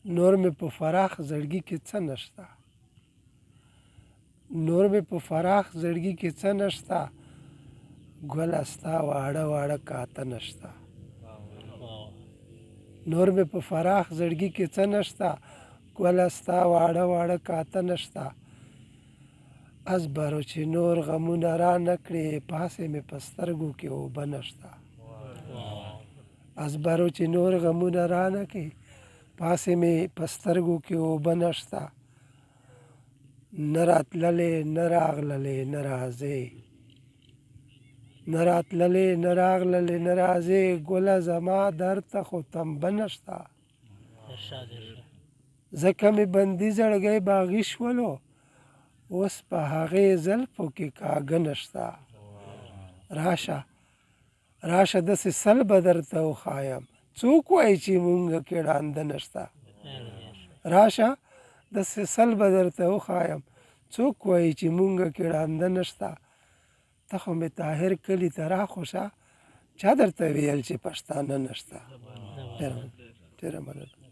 نور مې په فراخ زړګي کې څه نشته، نور مې په فراخ زړګي کې څه نشته، ګله ستا واړه واړه کاته نشته. نور مې په فراخ زړګي کې څه نشته، ګله ستا واړه واړه کاته نشته. ازبرو چې نور غمونه را نه کړې، پاسې مې په سترګو کې اوبه نشته. ازبرو چې نور غمونه را نه کړې، پاسې مې په سترګو کې اوبه نشته. نه راتللې نه راغللې نه راځې، نه راتللې نه راغللې نه راځې، ګله زما درد ته خو تنبه نشته. ځکه مې بندي زړګی باغي شولو، اوس په هغې زلفو کې کاږه نشته. راشه راشه داسې سل به درته وښایم، څوک وایي چې مونږه کې ړانده نشته. راشه داسې سل به درته وښایم، څوک وایي چې مونږه کې ړانده نشته. ته خو مې طاهر کلي ته راخوشه، چا درته ویل چې پښتانه نشته. ډېره مننه.